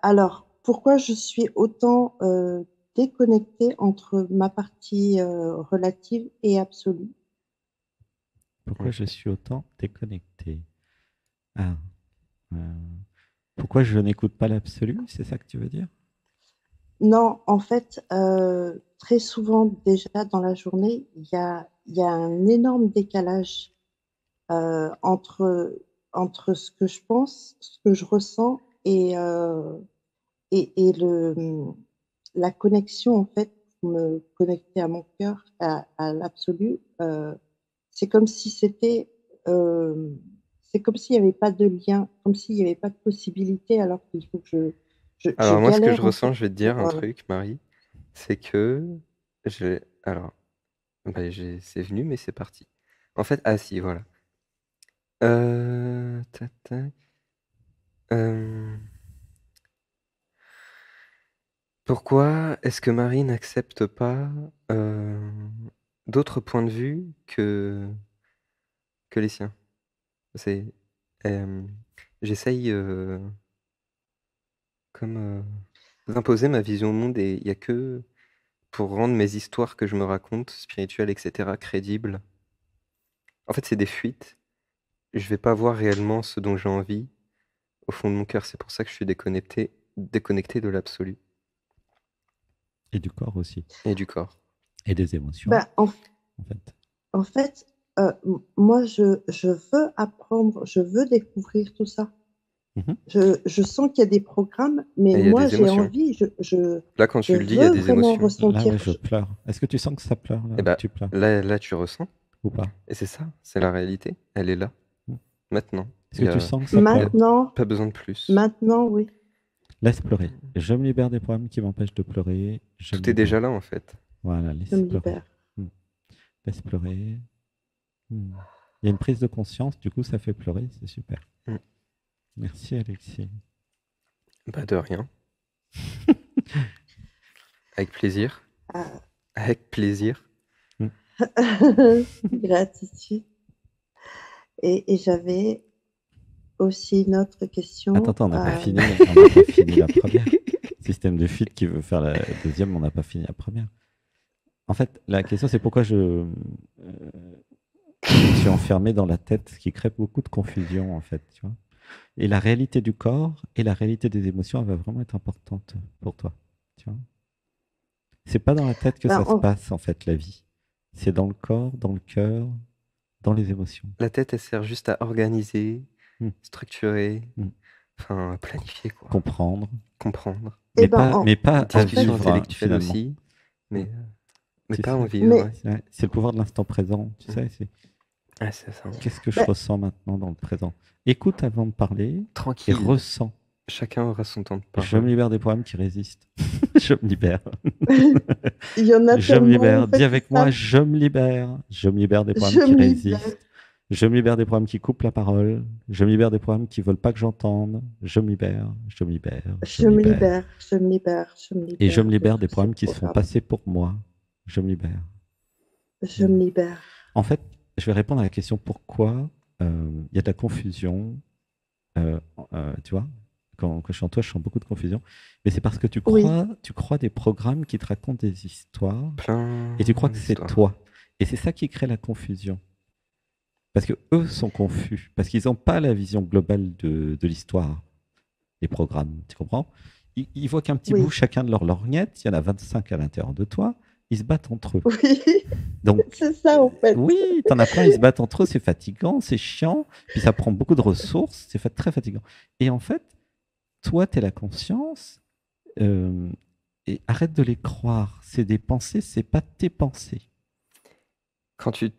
Alors, pourquoi je suis autant déconnectée entre ma partie relative et absolue? Pourquoi je suis autant déconnecté? Ah, euh, pourquoi je n'écoute pas l'absolu? C'est ça que tu veux dire? Non, en fait, très souvent déjà dans la journée, il y a un énorme décalage entre ce que je pense, ce que je ressens et la connexion, en fait, pour me connecter à mon cœur, à l'absolu. C'est comme si c'était, euh, c'est comme s'il n'y avait pas de lien, comme s'il n'y avait pas de possibilité, alors qu'il faut que je Alors moi, ce que je galère, en ressens, fait, je vais te dire pour... un truc, Marie, c'est que alors, c'est venu, mais c'est parti. En fait, ah si, voilà. Tac, tac. Euh, Pourquoi est-ce que Marie n'accepte pas euh, d'autres points de vue que les siens? C'est, euh, J'essaye comme d'imposer ma vision au monde et il n'y a que pour rendre mes histoires que je me raconte, spirituelles, etc., crédibles. En fait, c'est des fuites. Je vais pas voir réellement ce dont j'ai envie au fond de mon cœur. C'est pour ça que je suis déconnecté de l'absolu Et du corps aussi. et du corps. Et des émotions, Ben, en, en fait. en fait, moi, je veux apprendre, je veux découvrir tout ça. Mhm. Je sens qu'il y a des programmes, mais Et il y a moi, des j'ai émotions. envie, Là, quand je tu le dis, il y a veux des vraiment émotions. Là, ressentir. ouais, je pleure. Est-ce que tu sens que ça pleure, là, Et que bah, tu pleures là, tu ressens. ou pas? Et c'est ça, c'est la réalité. Elle est là, Mm. maintenant. Est-ce Il que y tu a, sens que ça il y a pleure? Maintenant, pas besoin de plus. maintenant, oui, Laisse pleurer. Je me libère des problèmes qui m'empêchent de pleurer. Je me Tout est déjà libère. là, en fait. Voilà, je laisse me pleurer. libère. Mm. Laisse pleurer. Mm. Il y a une prise de conscience, du coup, ça fait pleurer, c'est super. Mm. Merci, Alexis. Bah, de rien. Avec plaisir. Ah. Avec plaisir. Mm. Gratitude. Et j'avais aussi une autre Attends, question. attends, on n'a pas fini, on n'a pas fini la première. Système de fuite qui veut faire la deuxième, on n'a pas fini la première. En fait, la question, c'est pourquoi je suis enfermé dans la tête, ce qui crée beaucoup de confusion, en fait, tu vois. Et la réalité du corps et la réalité des émotions, elle va vraiment être importante pour toi, tu vois. C'est pas dans la tête que Ben, ça se passe, en fait, la vie. C'est dans le corps, dans le cœur, dans les émotions. La tête, elle sert juste à organiser, Mm. structurer, Mm. enfin, planifier, quoi. Comprendre, Comprendre. eh ben, mais pas à en fait, Discussion vivre, intellectuelle finalement. aussi, Mm. mais C'est pas ça. en vivre, mais ouais. C'est le pouvoir de l'instant présent, tu Mm. sais. Ah, c'est ça. Qu'est-ce que je ben, ressens maintenant dans le présent? Écoute avant de parler et Tranquille. ressens. Chacun aura son temps de Je me parole. libère des problèmes qui résistent. Je me libère. il y en a Je me tellement, en libère. Dis fait, c'est avec moi, ça. je me libère. Je me libère des problèmes Je qui me libère. résistent. Je me libère des problèmes qui coupent la parole. Je me libère des problèmes qui veulent pas que j'entende. Je me libère. Je me libère. Je Je me me libère. libère. Je me libère. Je me Et je me libère de libère des tous ces problèmes qui se font programmes. passer pour moi. Je me libère. Je me libère. En fait, je vais répondre à la question pourquoi il y a de la confusion. euh, tu vois, quand je suis en toi, je sens beaucoup de confusion. Mais c'est parce que Oui, tu crois des programmes qui te racontent des histoires et tu crois Plein que c'est d'histoires. toi. Et c'est ça qui crée la confusion. Parce que eux sont confus, parce qu'ils n'ont pas la vision globale de l'histoire, des programmes. Tu comprends? Ils voient qu'un petit bout oui, chacun de leur lorgnette, il y en a 25 à l'intérieur de toi, ils se battent entre eux. oui. Donc, C'est ça, en fait. oui, t'en as plein, ils se battent entre eux, c'est fatigant, c'est chiant, puis ça prend beaucoup de ressources, c'est très fatigant. Et en fait, toi, tu es la conscience, euh, et arrête de les croire. C'est des pensées, c'est pas tes pensées. Quand tu,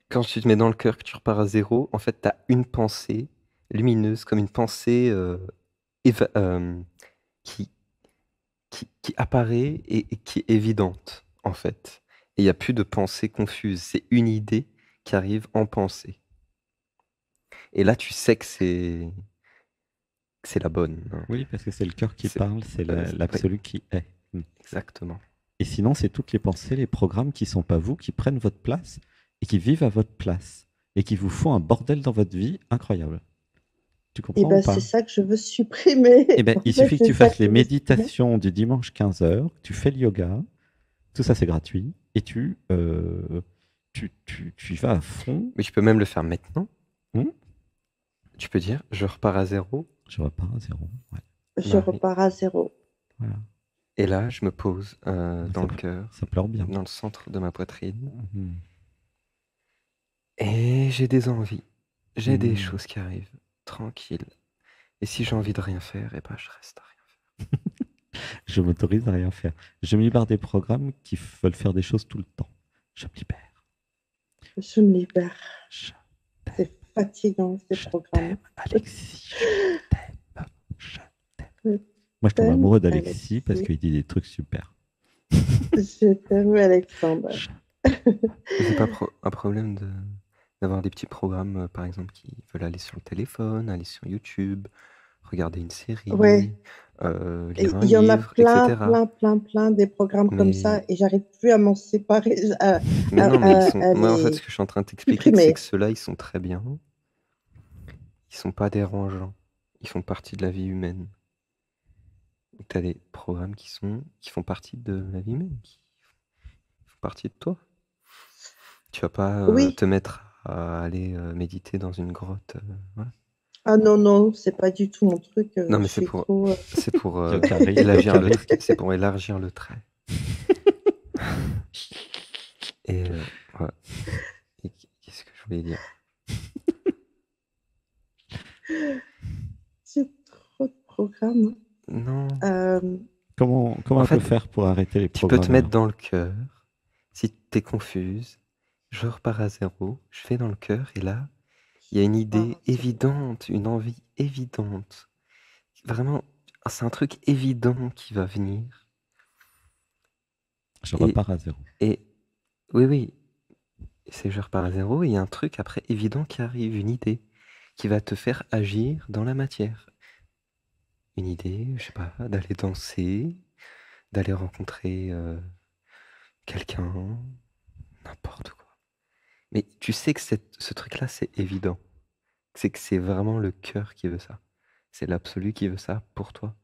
quand tu te mets dans le cœur, que tu repars à zéro, en fait, tu as une pensée lumineuse, comme une pensée éva- euh, qui, qui apparaît et qui est évidente, en fait. Et il n'y a plus de pensée confuse. C'est une idée qui arrive en pensée. Et là, tu sais que c'est la bonne, hein. Oui, parce que c'est le cœur qui C'est, parle, c'est oui, l'absolu qui est. Mm. exactement. Et sinon, c'est toutes les pensées, les programmes qui sont pas vous, qui prennent votre place et qui vivent à votre place et qui vous font un bordel dans votre vie incroyable. Tu Et comprends ou ben, pas? c'est ça que je veux supprimer. Eh ben, En il fait, suffit que c'est tu ça fasses que les je veux supprimer. méditations du dimanche 15h, tu fais le yoga, tout ça c'est gratuit, et tu y vas à fond. Mais tu peux même le faire maintenant. Hum, Tu peux dire, je repars à zéro, Je repars à zéro. Ouais, Je Marie. repars à zéro. voilà. Et là, je me pose dans Ça, le cœur, ça pleure bien. dans le centre de ma poitrine. Mhm. Et j'ai des envies. J'ai des Mhm. choses qui arrivent. Tranquille. Et si j'ai envie de rien faire, eh ben, je reste à rien faire. Je m'autorise à rien faire. Je me libère des programmes qui veulent faire des choses tout le temps. Je me libère. Je me libère. Je C'est fatigant, ces Je programmes. t'aime, Alexis. Je t'aime. Je t'aime. Je Moi, je tombe t'aime, amoureux d'Alexis Alexis. parce qu'il dit des trucs super. Je t'aime, Alexandre. C'est pas un problème d'avoir des petits programmes, par exemple, qui veulent aller sur le téléphone, aller sur YouTube, regarder une série, Ouais. lire un Il y en a livre, plein, etc. plein des programmes comme ça, Mais, et j'arrive plus à m'en séparer, mais non, mais moi, en fait, les ce que je suis en train de t'expliquer, c'est supprimer. que ceux-là, ils sont très bien. Ils sont pas dérangeants. Ils font partie de la vie humaine. Tu as des programmes qui font partie de la vie humaine, qui font partie de toi. Tu vas pas Oui. te mettre à aller méditer dans une grotte. Voilà. Ah non, c'est pas du tout mon truc. Non, mais Je suis trop. c'est pour Yokaré, élargir le Yokaré. trait. C'est pour élargir le trait. Et voilà. Et qu'est-ce que je voulais dire? C'est trop de programmes. Non. Comment En on fait, peut faire pour arrêter les Tu programmes peux te mettre dans le cœur. Si tu es confuse, je repars à zéro. Je vais dans le cœur et là, il y a une idée évidente, une envie évidente. Vraiment, c'est un truc évident qui va venir. Je repars à zéro. Et oui, c'est je repars à zéro et il y a un truc après évident qui arrive, une idée qui va te faire agir dans la matière. Une idée, je sais pas, d'aller danser, d'aller rencontrer quelqu'un, n'importe quoi. Mais tu sais que ce truc-là, c'est évident. C'est que c'est vraiment le cœur qui veut ça. C'est l'absolu qui veut ça pour toi,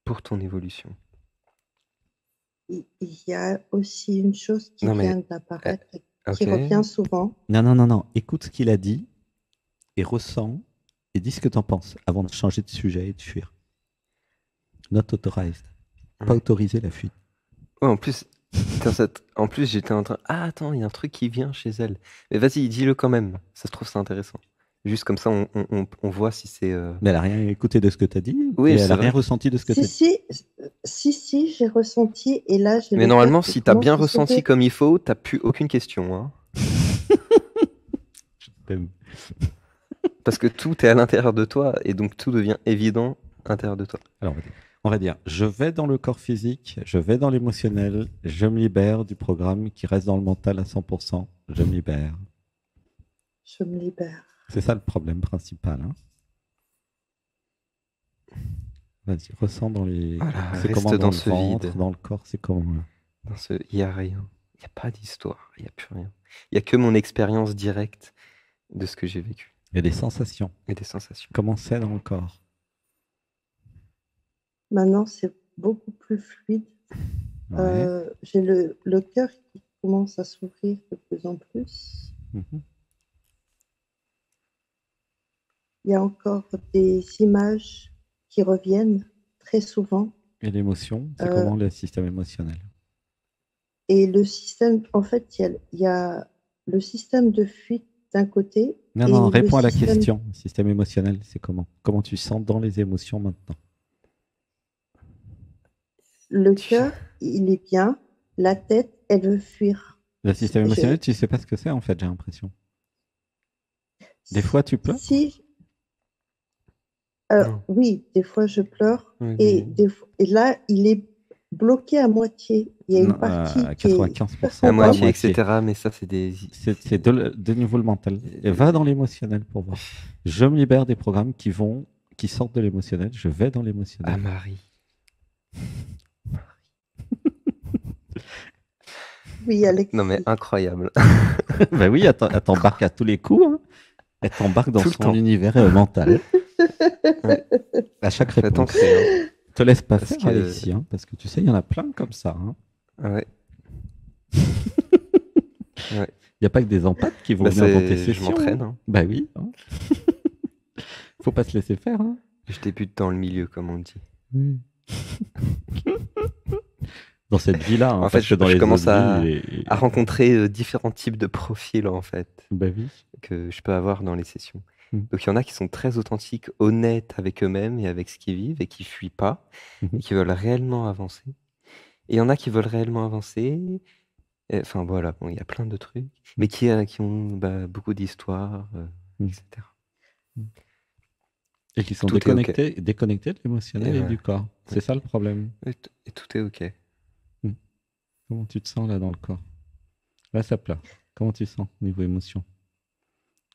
pour ton évolution. Il y a aussi une chose qui Non, mais, vient d'apparaître et qui ok. revient souvent. Non. Écoute ce qu'il a dit et ressens et dis ce que tu en penses avant de changer de sujet et de fuir. Not authorized. Pas Ouais. autorisé la fuite. Ouais, en plus, j'étais en train. Ah, attends, il y a un truc qui vient chez elle. Mais vas-y, dis-le quand même. Ça se trouve, c'est intéressant. Juste comme ça, on voit si c'est. Mais elle n'a rien écouté de ce que tu as dit. Oui, Et c'est elle n'a vrai. rien ressenti de ce que tu as dit. Si, j'ai ressenti. Et là, j'ai Mais le normalement, cœur qui si t'as commence bien à ressenti sauter. comme il faut, t'as plus aucune question. Hein. Je t'aime. Parce que tout est à l'intérieur de toi et donc tout devient évident à l'intérieur de toi. Alors, on va dire, je vais dans le corps physique, je vais dans l'émotionnel, je me libère du programme qui reste dans le mental à 100%, je me libère. Je me libère. C'est ça le problème principal. Hein. Vas-y, ressens dans les... Voilà, c'est reste comment dans dans le ce ventre, vide. dans le corps, c'est comment... Il n'y a rien. Il n'y a pas d'histoire. Il n'y a plus rien. Il n'y a que mon expérience directe de ce que j'ai vécu. Il y a des sensations. Et des sensations. Comment c'est dans le corps? Maintenant, c'est beaucoup plus fluide. Ouais. J'ai le cœur qui commence à s'ouvrir de plus en plus. Mhm. Il y a encore des images qui reviennent très souvent. Et l'émotion, c'est comment le système émotionnel? Et le système, en fait, il y a le système de fuite d'un côté. Non, et réponds à la système... question. Le système émotionnel, c'est comment? Comment tu sens dans les émotions maintenant? Le cœur, il est bien. La tête, elle veut fuir. Le système émotionnel, tu ne sais pas ce que c'est, en fait, j'ai l'impression. Des fois, tu pleures? Si. Oui, des fois, je pleure. Oui, et là, il est bloqué à moitié. Il y a une partie à qui est 95%. à moitié, etc. Mais ça, c'est des... C'est de niveau le mental. Et va dans l'émotionnel pour voir. Je me libère des programmes qui sortent de l'émotionnel. Je vais dans l'émotionnel. Ah, Marie. Oui, Alexis. Non, mais incroyable. Ben oui, elle t'embarque à tous les coups. Hein. Elle t'embarque dans Tout le son temps. univers mental. Ouais. À chaque Faites réponse. ancrer, hein. Te laisse pas Parce faire, que- Alexis, hein, parce que tu sais, il y en a plein comme ça. Hein. Ouais. Ouais. Il n'y a pas que des empathes qui vont Bah, venir dans tes je sessions. m'entraîne, hein. Bah oui. Hein. Faut pas se laisser faire. Hein. Je débute dans le milieu, comme on dit. Oui. Dans cette vie-là, hein, En fait, parce que dans je les commence autres vies, à rencontrer différents types de profils, en fait, Bah oui. que je peux avoir dans les sessions. Mm. Donc, il y en a qui sont très authentiques, honnêtes avec eux-mêmes et avec ce qu'ils vivent et qui fuient pas et qui veulent réellement avancer. Et il y en a qui veulent réellement avancer. Enfin, voilà, bon, il y a plein de trucs, mais qui ont beaucoup d'histoires, etc. Et qui sont Tout est ok. déconnectés de l'émotionnel et Ouais. du corps. C'est Ouais. ça le problème. Et tout est ok. Comment tu te sens là dans le corps? Là, ça pleure. Comment tu te sens niveau émotion?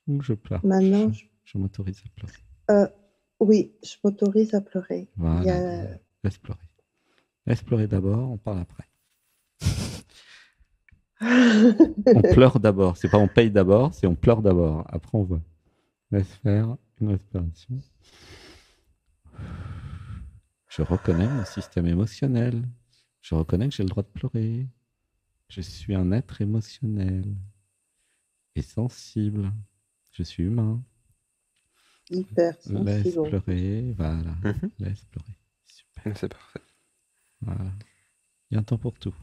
Ou je pleure. Maintenant, Je m'autorise à pleurer. oui, je m'autorise à pleurer. Voilà. Il y a- Laisse pleurer. Laisse pleurer d'abord, on parle après. On pleure d'abord. C'est pas on paye d'abord, c'est on pleure d'abord. Après, on voit. Laisse faire une respiration. Je reconnais mon système émotionnel. Je reconnais que j'ai le droit de pleurer. Je suis un être émotionnel et sensible. Je suis humain. hyper Laisse sensible. pleurer. Voilà. Mhm. Laisse pleurer. Super. C'est parfait. Voilà. Il y a un temps pour tout.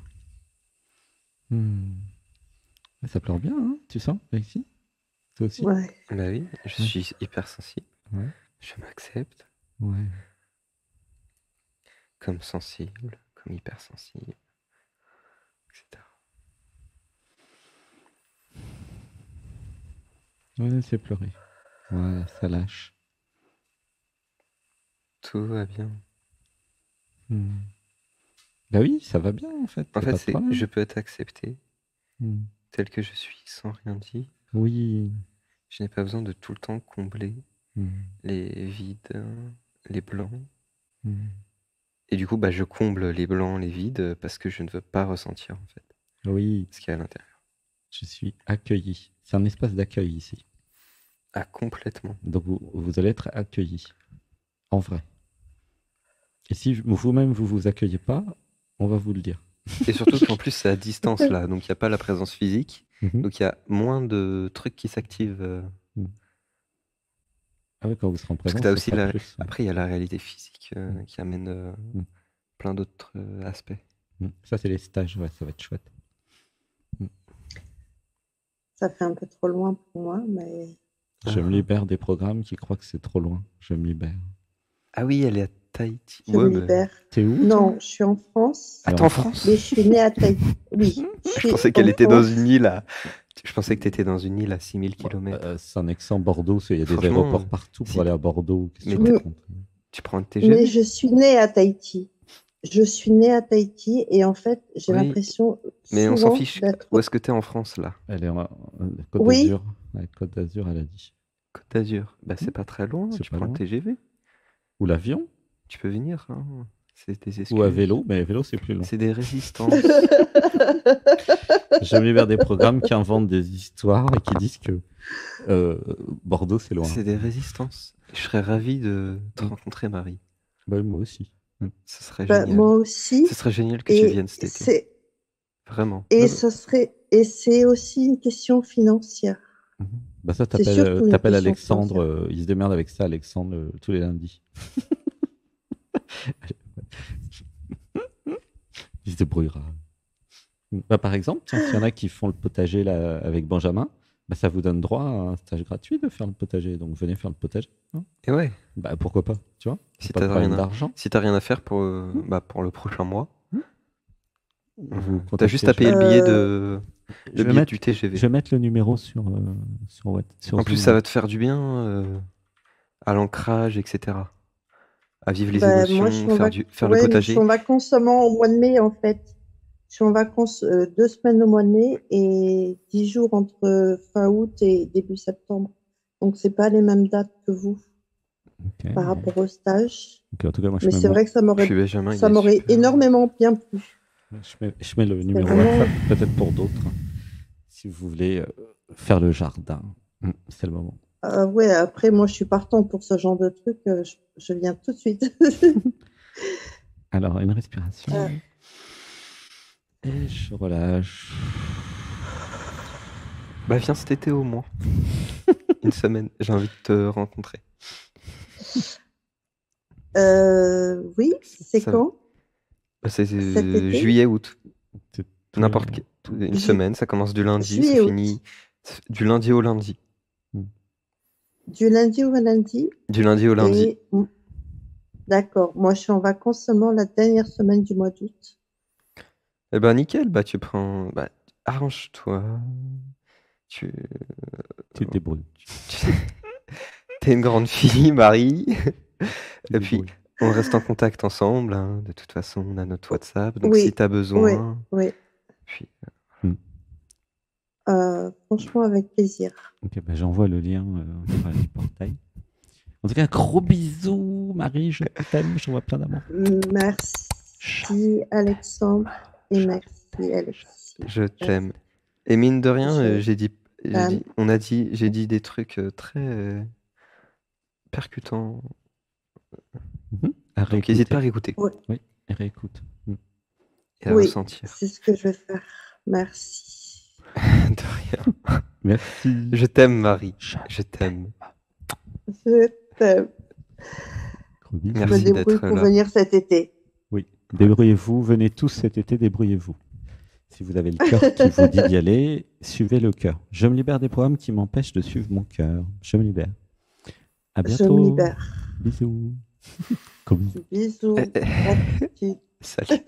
Ça pleure bien, hein, tu sens, Alexis? Toi aussi? Ouais. Bah oui, je Ouais. suis hypersensible. Ouais. Je m'accepte Ouais. comme sensible, comme hypersensible, etc. Ouais, laissez pleurer. Voilà, ça lâche. Tout va bien. Bah oui, ça va bien en fait. En y a pas fait, de problème. je peux être accepté Hmm. tel que je suis, sans rien dire. Oui. Je n'ai pas besoin de tout le temps combler Hmm. les vides, les blancs. Hmm. Et du coup, je comble les blancs, les vides, parce que je ne veux pas ressentir, en fait, Oui, ce qu'il y a à l'intérieur. je suis accueilli. C'est un espace d'accueil ici. Ah, complètement. Donc vous allez être accueilli. En vrai. Et si vous-même vous vous accueillez pas, on va vous le dire. Et surtout qu'en plus, c'est à distance, là, donc il n'y a pas la présence physique. Mhm. Donc il y a moins de trucs qui s'activent. Ah oui, quand vous serez en Parce présence, que t'as ce aussi sera plus. Après, il y a la réalité physique qui amène plein d'autres aspects. Ça, c'est les stages, ouais, ça va être chouette. Ça fait un peu trop loin pour moi, mais Je me libère des programmes qui croient que c'est trop loin. Je me libère. Ah oui, elle est à Tahiti. je me libère. T'es où? Non, je suis en France, Ah, t'es en France? mais je suis née à Tahiti. Oui. Je pensais qu'elle était dans une île à... Je pensais que t'étais dans une île à 6000 km. Saint-Nexan, Bordeaux, il y a des Franchement, aéroports partout pour si- aller à Bordeaux. Qu'est-ce que Mais tu racontes? Tu prends un TGV? Mais je suis née à Tahiti. Je suis née à Tahiti et en fait, j'ai Oui, l'impression Mais on s'en souvent fiche. d'être... Où est-ce que t'es en France, là? Elle est en Côte Oui. d'Azur. Ouais, Côte d'Azur, elle a dit. Côte d'Azur. C'est pas très loin. C'est Tu pas prends loin. le TGV. Ou l'avion. Tu peux venir. Hein. C'est des excuses. Ou à vélo, mais à vélo, c'est plus long. C'est des résistances. Je me libère des programmes qui inventent des histoires et qui disent que Bordeaux, c'est loin. C'est des résistances. Je serais ravi de te rencontrer, Marie. Bah, moi aussi. Ce serait génial. moi aussi. Ce serait génial que tu viennes cet été. Vraiment. Et c'est aussi une question financière. Bah ça, C'est surtout une t'appelles question Alexandre, il se démerde avec ça, Alexandre, tous les lundis. Il se débrouillera. Bah, par exemple, s'il y en a qui font le potager là, avec Benjamin, bah, ça vous donne droit à un stage gratuit de faire le potager. Donc venez faire le potager. Hein. Et ouais. Bah, pourquoi pas, tu vois? Si pas de t'as problème rien, d'argent. si t'as rien à faire pour le prochain mois, Vous t'as juste à contactez, payer le billet de je vais billet mettre- du TGV. Je vais mettre le numéro sur En plus, Zoom. ça va te faire du bien à l'ancrage, etc. À vivre les Moi, émotions, je suis en faire le Je potager. suis en vacances seulement au mois de mai, en fait. Je suis en vacances 2 semaines au mois de mai et 10 jours entre fin août et début septembre. Donc, c'est pas les mêmes dates que vous Ok. par rapport au stage. Ok, en tout cas, moi, je Mais mets c'est vrai que ça m'aurait Puis Benjamin, il est super. énormément bien plu. Je mets le numéro vraiment- WhatsApp, peut-être pour d'autres. Si vous voulez faire le jardin, c'est le moment. Ouais, après, moi, je suis partant pour ce genre de truc. Je viens tout de suite. Alors, une respiration. Euh. Et je relâche. Bah, viens cet été au moins. Une semaine. J'ai envie de te rencontrer. Oui, c'est Ça- quand? Bah, c'est Cet été? juillet, août. C'est N'importe tous les- quelle. Une semaine, ça commence du lundi, ça Juillet, août. finit du lundi au lundi. Du lundi au lundi. Du lundi au lundi. Et d'accord. Moi, je suis en vacances seulement la dernière semaine du mois d'août. Eh ben nickel, bah tu prends. Bah, arrange-toi. Tu Tu te débrouilles. T'es une grande fille, Marie. Tu te Et puis, débrouilles. on reste en contact ensemble. Hein. De toute façon, on a notre WhatsApp. Donc, Oui, si t'as besoin. oui. Puis, Franchement, avec plaisir. Ok, bah, j'envoie le lien du portail. En tout cas, gros bisous, Marie, je t'aime, je vois plein d'amour. Merci, Alexandre. Et merci, Alexis. je t'aime. Et mine de rien, Je j'ai dit des trucs très percutants. Donc, n'hésite pas à réécouter Oui, et réécoute. et à ressentir. C'est ce que je vais faire. Merci. De rien. Merci. Je t'aime, Marie. Je t'aime. Je t'aime. Merci je me débrouille pour venir cet été. Oui, débrouillez-vous, venez tous cet été, débrouillez-vous. Si vous avez le cœur qui vous dit d'y aller, suivez le cœur. Je me libère des programmes qui m'empêchent de suivre mon cœur. Je me libère. À bientôt. Je me libère. Bisous. Bisous. Salut.